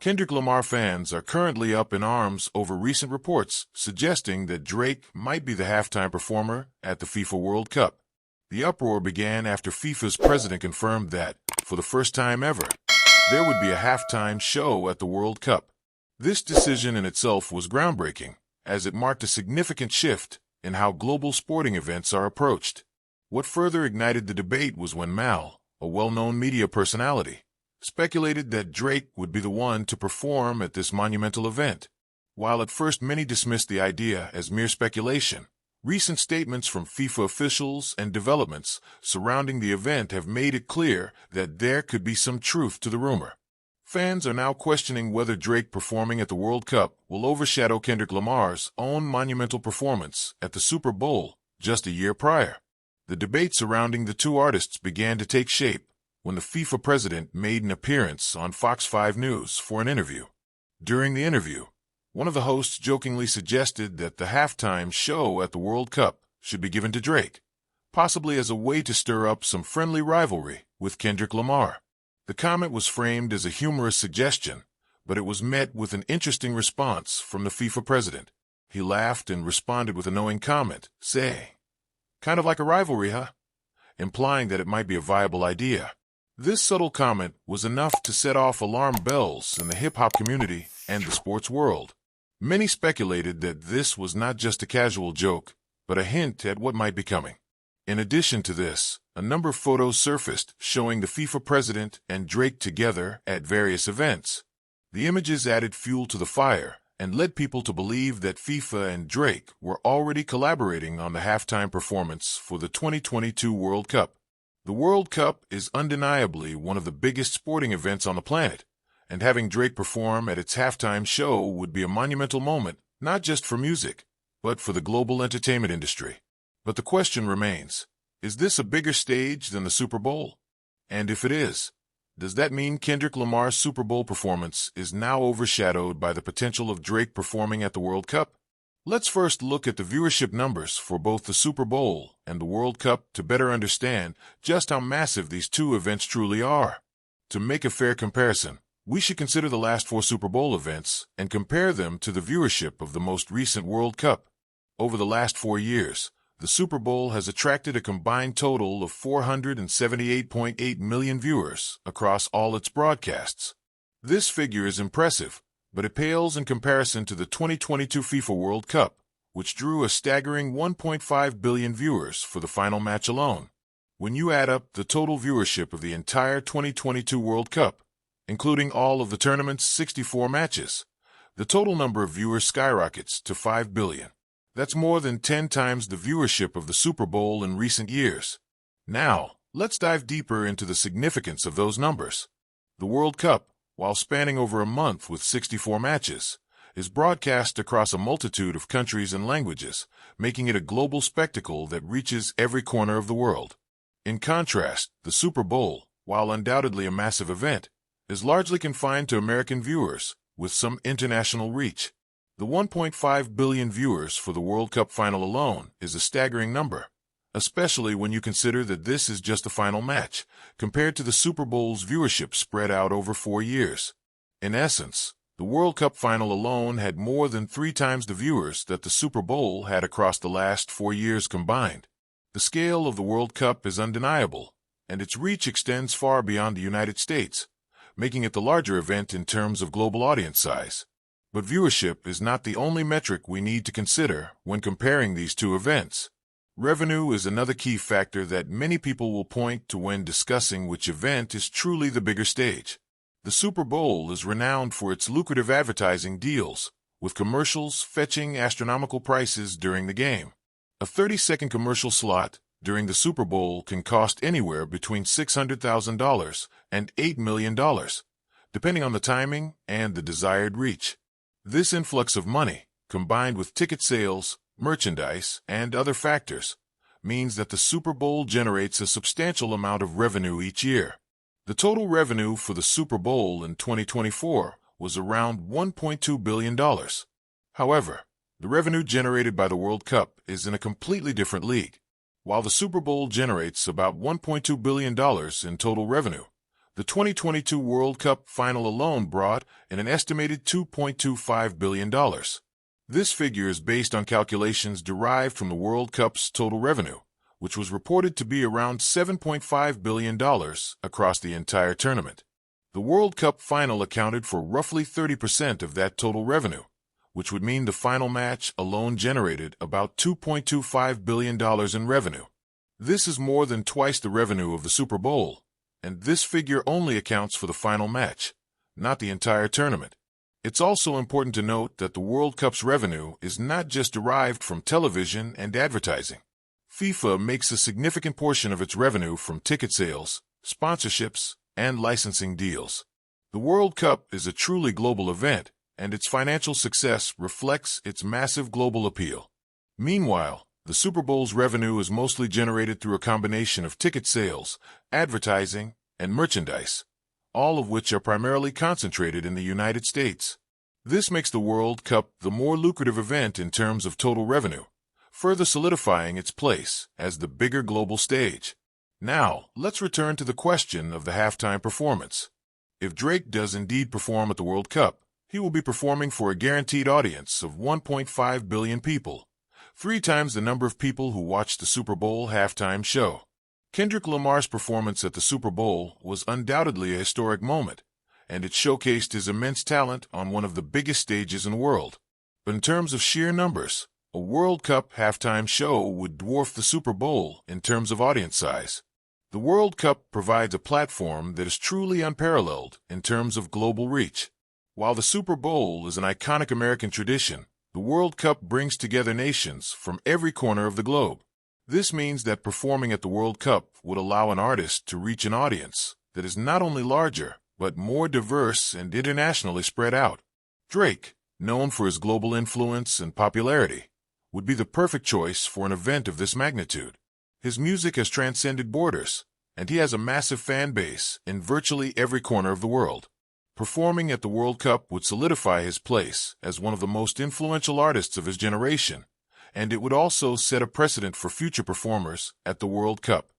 Kendrick Lamar fans are currently up in arms over recent reports suggesting that Drake might be the halftime performer at the FIFA World Cup. The uproar began after FIFA's president confirmed that, for the first time ever, there would be a halftime show at the World Cup. This decision in itself was groundbreaking, as it marked a significant shift in how global sporting events are approached. What further ignited the debate was when Mal, a well-known media personality, speculated that Drake would be the one to perform at this monumental event. While at first many dismissed the idea as mere speculation, recent statements from FIFA officials and developments surrounding the event have made it clear that there could be some truth to the rumor. Fans are now questioning whether Drake performing at the World Cup will overshadow Kendrick Lamar's own monumental performance at the Super Bowl just a year prior. The debate surrounding the two artists began to take shape when the FIFA president made an appearance on Fox 5 News for an interview. During the interview, one of the hosts jokingly suggested that the halftime show at the World Cup should be given to Drake, possibly as a way to stir up some friendly rivalry with Kendrick Lamar. The comment was framed as a humorous suggestion, but it was met with an interesting response from the FIFA president. He laughed and responded with a knowing comment, saying, "Kind of like a rivalry, huh?" implying that it might be a viable idea. This subtle comment was enough to set off alarm bells in the hip-hop community and the sports world. Many speculated that this was not just a casual joke, but a hint at what might be coming. In addition to this, a number of photos surfaced showing the FIFA president and Drake together at various events. The images added fuel to the fire and led people to believe that FIFA and Drake were already collaborating on the halftime performance for the 2022 World Cup. The World Cup is undeniably one of the biggest sporting events on the planet, and having Drake perform at its halftime show would be a monumental moment, not just for music, but for the global entertainment industry. But the question remains, is this a bigger stage than the Super Bowl? And if it is, does that mean Kendrick Lamar's Super Bowl performance is now overshadowed by the potential of Drake performing at the World Cup? Let's first look at the viewership numbers for both the Super Bowl and the World Cup to better understand just how massive these two events truly are. To make a fair comparison, we should consider the last four Super Bowl events and compare them to the viewership of the most recent World Cup. Over the last 4 years, the Super Bowl has attracted a combined total of 478.8 million viewers across all its broadcasts. This figure is impressive, but it pales in comparison to the 2022 FIFA World Cup, which drew a staggering 1.5 billion viewers for the final match alone. When you add up the total viewership of the entire 2022 World Cup, including all of the tournament's 64 matches, the total number of viewers skyrockets to 5 billion. That's more than 10 times the viewership of the Super Bowl in recent years. Now, let's dive deeper into the significance of those numbers. The World Cup, while spanning over a month with 64 matches, is broadcast across a multitude of countries and languages, making it a global spectacle that reaches every corner of the world. In contrast, the Super Bowl, while undoubtedly a massive event, is largely confined to American viewers, with some international reach. The 1.5 billion viewers for the World Cup final alone is a staggering number, especially when you consider that this is just the final match, compared to the Super Bowl's viewership spread out over 4 years. In essence, the World Cup final alone had more than 3 times the viewers that the Super Bowl had across the last 4 years combined. The scale of the World Cup is undeniable, and its reach extends far beyond the United States, making it the larger event in terms of global audience size. But viewership is not the only metric we need to consider when comparing these two events. Revenue is another key factor that many people will point to when discussing which event is truly the bigger stage. The Super Bowl is renowned for its lucrative advertising deals, with commercials fetching astronomical prices during the game. A 30-second commercial slot during the Super Bowl can cost anywhere between $600,000 and $8 million, depending on the timing and the desired reach. This influx of money, combined with ticket sales, merchandise, and other factors, means that the Super Bowl generates a substantial amount of revenue each year. The total revenue for the Super Bowl in 2024 was around $1.2 billion. However, the revenue generated by the World Cup is in a completely different league. While the Super Bowl generates about $1.2 billion in total revenue, The 2022 World Cup final alone brought in an estimated $2.25 billion. This figure is based on calculations derived from the World Cup's total revenue, which was reported to be around $7.5 billion across the entire tournament. The World Cup final accounted for roughly 30% of that total revenue, which would mean the final match alone generated about $2.25 billion in revenue. This is more than twice the revenue of the Super Bowl, and this figure only accounts for the final match, not the entire tournament. It's also important to note that the World Cup's revenue is not just derived from television and advertising. FIFA makes a significant portion of its revenue from ticket sales, sponsorships, and licensing deals. The World Cup is a truly global event, and its financial success reflects its massive global appeal. Meanwhile, the Super Bowl's revenue is mostly generated through a combination of ticket sales, advertising, and merchandise, all of which are primarily concentrated in the United States. This makes the World Cup the more lucrative event in terms of total revenue, further solidifying its place as the bigger global stage. Now, let's return to the question of the halftime performance. If Drake does indeed perform at the World Cup, he will be performing for a guaranteed audience of 1.5 billion people, 3 times the number of people who watched the Super Bowl halftime show. Kendrick Lamar's performance at the Super Bowl was undoubtedly a historic moment, and it showcased his immense talent on one of the biggest stages in the world. But in terms of sheer numbers, a World Cup halftime show would dwarf the Super Bowl in terms of audience size. The World Cup provides a platform that is truly unparalleled in terms of global reach. While the Super Bowl is an iconic American tradition, the World Cup brings together nations from every corner of the globe. This means that performing at the World Cup would allow an artist to reach an audience that is not only larger, but more diverse and internationally spread out. Drake, known for his global influence and popularity, would be the perfect choice for an event of this magnitude. His music has transcended borders, and he has a massive fan base in virtually every corner of the world. Performing at the World Cup would solidify his place as one of the most influential artists of his generation, and it would also set a precedent for future performers at the World Cup.